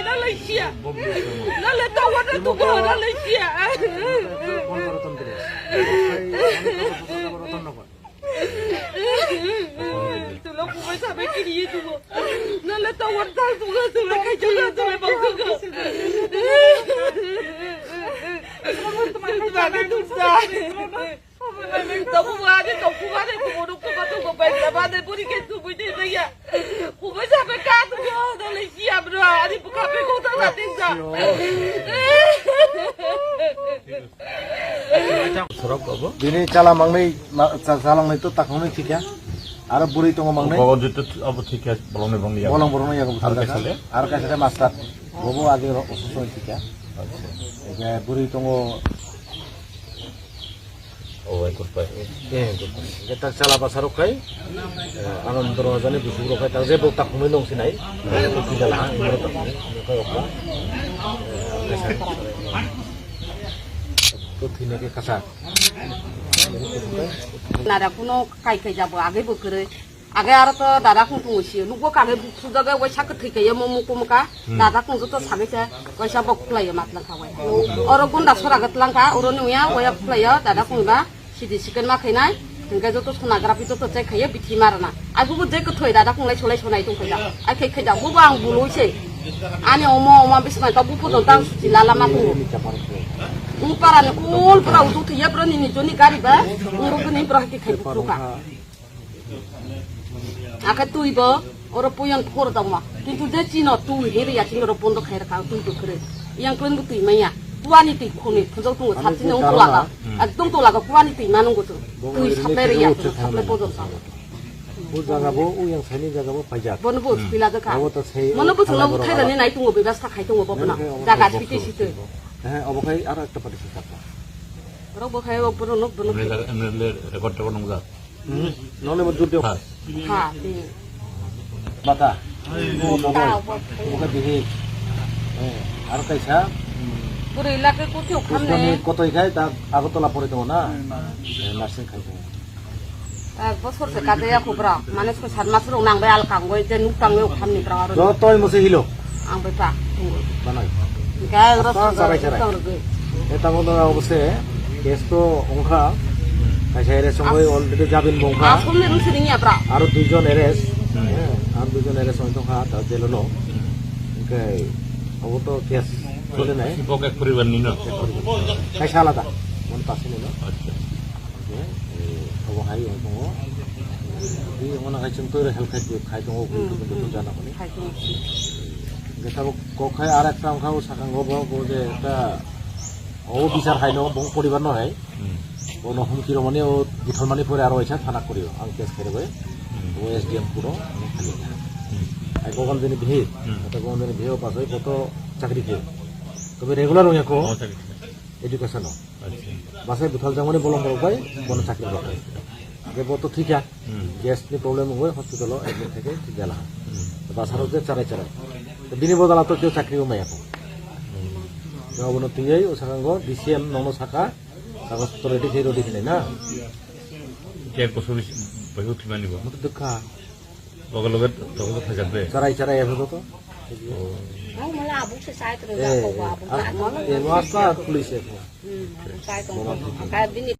nó lấy xia nó lấy tao quên nó tụi nó lấy xia tụi nó cũng phải sao mấy cái gì tụi nó lấy tao quên tao tụi nó cái chỗ nó tụi nó bao tụi tao cũng qua đi tụi nó cũng qua tụi bây giờ ba đây bữa đi cái tụi bây giờ đây à cũng phải sao mấy cái tụi nó lấy xia rồi đi bữa cà phê cũng tao làm tiếng sao Bini calang itu tak ngomong sih ya. Ada buri itu ngomong nih. Bawa itu apa sih ya bolong bolong ya kebetulan kan. Ada kasih master. Bobo agi usul sih ya. Ya buri itu ngomong. Oh ikut pak. Kita salah pasar okai. Alam terus ni busuk okai. Tak sebab tak ngomong dong sini. Itu tidak lah. Ini tak ngomong. Okai okai. তো থিনেকে কাঁচা নারা কোনো কাইকাই যাব আগে বকরে আগে আর তো দাদা কোন তুছি লুগো কাগে সুদাগে ওইসা কে থইকাই মমু কুমকা দাদা কোন তো সাগেছে ওইসা বকলাই মাতলা খাওয়াই আর গুন্ডা সরাগত লাঙ্কা ওরনি উয়া ওয়া ফ্লাই দাদা কোনবা সিদি চিকেন মাখাইনাই ইনকা যত সোনাগ্রাফি যত চাই খাইয়ে বিথি মারনা আগুবো যে কে থই দাদা কোনলাই সলাই সনাই দं খাইয়া আই খাই খাইजा বুবা आं बुलुइसे आनि अमा बिसमान ता बुफो दं तां सुति लाला मा बुङो Umparan ul pra utu tiya pra ni joni kari ba uru ni pra ki khai buka aka tui ba oro puyan phor da ma kintu de chino tu heri ya chino ro pondo khai rakha tu tu kre yang klen bu tui maya puani ti khoni phujau tu sa chine ung laga akdom to laga puani ti manung go tu tui sapere ya saple podo sa bu jaga bo u yang sani jaga bo pajak bon bu pila da ka mono bu thong bu khai da ni nai tu go bebasta khai tu go bo na jaga piti situ হ্যাঁ অবকাই আর একটা party থাকবে ওরা বখাই ওপর লোক বলো রেকর্ডটা কোন যা নলে মধ্যে দিও হ্যাঁ বাতা ওকে দিহি আর কাইছা পুরো এলাকায় কোথাও খামনে কতই খায় তা আগতলা পড়ে দেবো না নার্সিং খাইতে এক বছর সে কাজে খুবরা মানুষকে 7 মাসের নাংবাই আল কাঙ্গই যে নুকটাঙ্গই খামনি ব্রা আর যতই মসে হিলো আং বেটা বানাই এটা মনে অবশ্যই কেস তো অংখা কাছে এর সঙ্গে অলরেডি যাবেন বংখা আর দুইজন এরেস আর দুইজন এরেস সংখ্যা তা জেলনো ওকে অব তো কেস চলে নাই এক পরিবার নিন কাছে আলাদা মন পাশে নিল অব হাই দङ এই মনে হয় চিন্তা হেল্প খাই দङ কিন্তু জানা বলে যেটা কখায় আর একটা অংশ সাকাঙ্গ যে একটা ও বিচার খাই ন বং পরিবার নয় ও হুমকি রমণী ও বুথলমানি পরে আর ওইসা থানা করিও আং কেস খেলে ও এসডিএম পুরো খালি আর গগন দিনে ভিড় গগন দিনে ভিড় পাশে কত চাকরি খেয়ে তবে রেগুলার ওইয়াকো এডুকেশন বাসে বুথল জামনি বলং বলবাই কোনো চাকরি পাবে আগে বতো ঠিক আছে গ্যাসনি প্রবলেম হয় হসপিটাল এডমিট থেকে গেলা বাসারও যে চারাই চারাই bini bodal atau kau cakri umay ako. Jawab no tiyay usahakan ko DCM nono saka kagus toredi kiro di sini na. Kaya kusuri bayu timani ba. Mutu dukha. Bagal logat bagal thajat be. Carai carai apa tu? Mau malah abu sesai terus aku abu. Wasta polis itu. Kayak bini